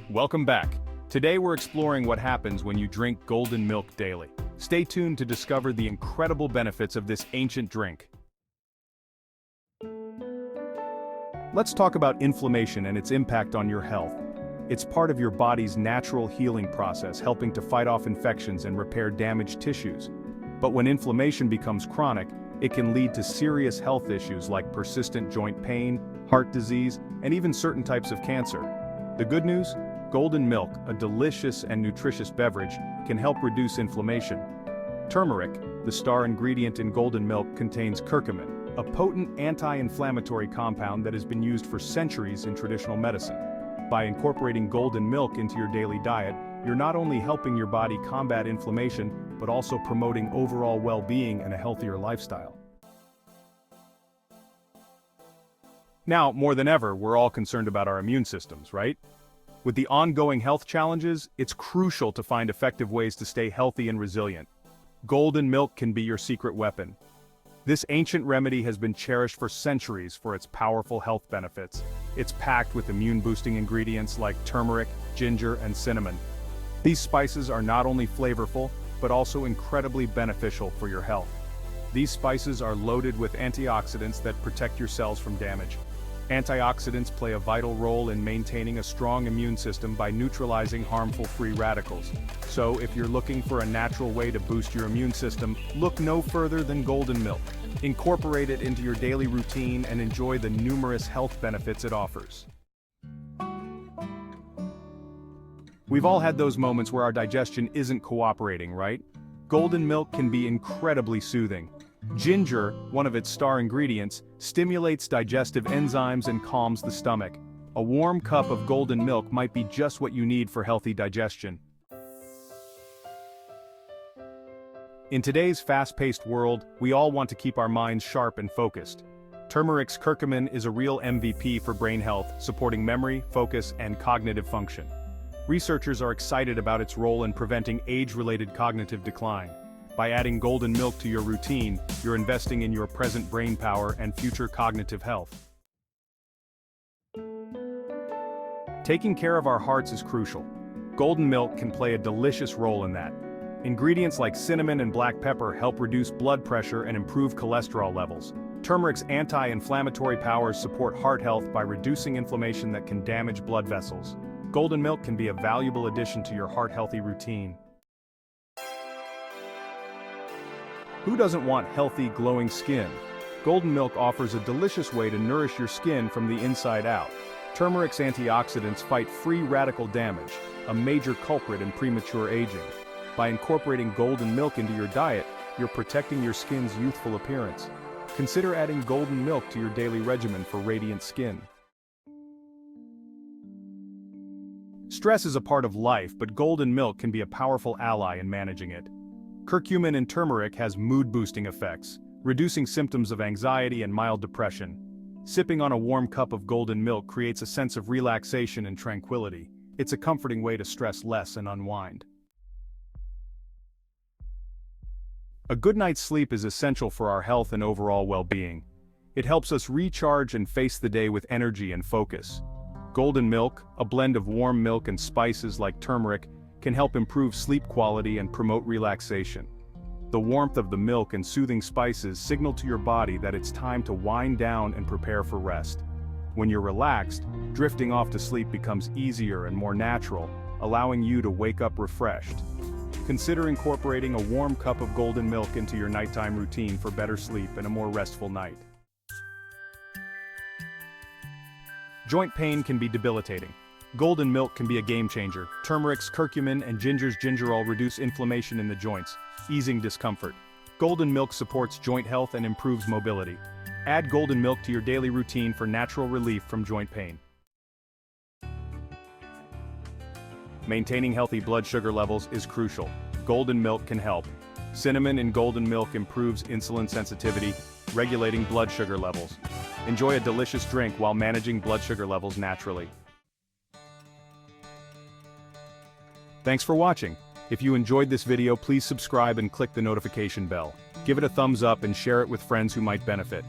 Welcome back. Today we're exploring what happens when you drink golden milk daily. Stay tuned to discover the incredible benefits of this ancient drink. Let's talk about inflammation and its impact on your health. It's part of your body's natural healing process, helping to fight off infections and repair damaged tissues. But when inflammation becomes chronic, it can lead to serious health issues like persistent joint pain, heart disease, and even certain types of cancer. The good news? Golden milk, a delicious and nutritious beverage, can help reduce inflammation. Turmeric, the star ingredient in golden milk, contains curcumin, a potent anti-inflammatory compound that has been used for centuries in traditional medicine. By incorporating golden milk into your daily diet, you're not only helping your body combat inflammation, but also promoting overall well-being and a healthier lifestyle. Now, more than ever, we're all concerned about our immune systems, right? With the ongoing health challenges, it's crucial to find effective ways to stay healthy and resilient. Golden milk can be your secret weapon. This ancient remedy has been cherished for centuries for its powerful health benefits. It's packed with immune-boosting ingredients like turmeric, ginger, and cinnamon. These spices are not only flavorful, but also incredibly beneficial for your health. These spices are loaded with antioxidants that protect your cells from damage. Antioxidants play a vital role in maintaining a strong immune system by neutralizing harmful free radicals. So, if you're looking for a natural way to boost your immune system, look no further than golden milk. Incorporate it into your daily routine and enjoy the numerous health benefits it offers. We've all had those moments where our digestion isn't cooperating, right? Golden milk can be incredibly soothing. Ginger, one of its star ingredients, stimulates digestive enzymes and calms the stomach. A warm cup of golden milk might be just what you need for healthy digestion. In today's fast-paced world, we all want to keep our minds sharp and focused. Turmeric's curcumin is a real MVP for brain health, supporting memory, focus, and cognitive function. Researchers are excited about its role in preventing age-related cognitive decline. By adding golden milk to your routine, you're investing in your present brain power and future cognitive health. Taking care of our hearts is crucial. Golden milk can play a delicious role in that. Ingredients like cinnamon and black pepper help reduce blood pressure and improve cholesterol levels. Turmeric's anti-inflammatory powers support heart health by reducing inflammation that can damage blood vessels. Golden milk can be a valuable addition to your heart-healthy routine. Who doesn't want healthy, glowing skin? Golden milk offers a delicious way to nourish your skin from the inside out. Turmeric's antioxidants fight free radical damage, a major culprit in premature aging. By incorporating golden milk into your diet, you're protecting your skin's youthful appearance. Consider adding golden milk to your daily regimen for radiant skin. Stress is a part of life, but golden milk can be a powerful ally in managing it. Curcumin in turmeric has mood-boosting effects, reducing symptoms of anxiety and mild depression. Sipping on a warm cup of golden milk creates a sense of relaxation and tranquility. It's a comforting way to stress less and unwind. A good night's sleep is essential for our health and overall well-being. It helps us recharge and face the day with energy and focus. Golden milk, a blend of warm milk and spices like turmeric, can help improve sleep quality and promote relaxation. The warmth of the milk and soothing spices signal to your body that it's time to wind down and prepare for rest. When you're relaxed, drifting off to sleep becomes easier and more natural, allowing you to wake up refreshed. Consider incorporating a warm cup of golden milk into your nighttime routine for better sleep and a more restful night. Joint pain can be debilitating. Golden milk can be a game changer. Turmeric's curcumin and ginger's gingerol reduce inflammation in the joints, easing discomfort. Golden milk supports joint health and improves mobility. Add golden milk to your daily routine for natural relief from joint pain. Maintaining healthy blood sugar levels is crucial. Golden milk can help. Cinnamon in golden milk improves insulin sensitivity, regulating blood sugar levels. Enjoy a delicious drink while managing blood sugar levels naturally. Thanks for watching. If you enjoyed this video, please subscribe and click the notification bell. Give it a thumbs up and share it with friends who might benefit.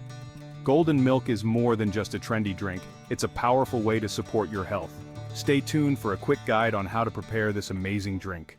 Golden milk is more than just a trendy drink, it's a powerful way to support your health. Stay tuned for a quick guide on how to prepare this amazing drink.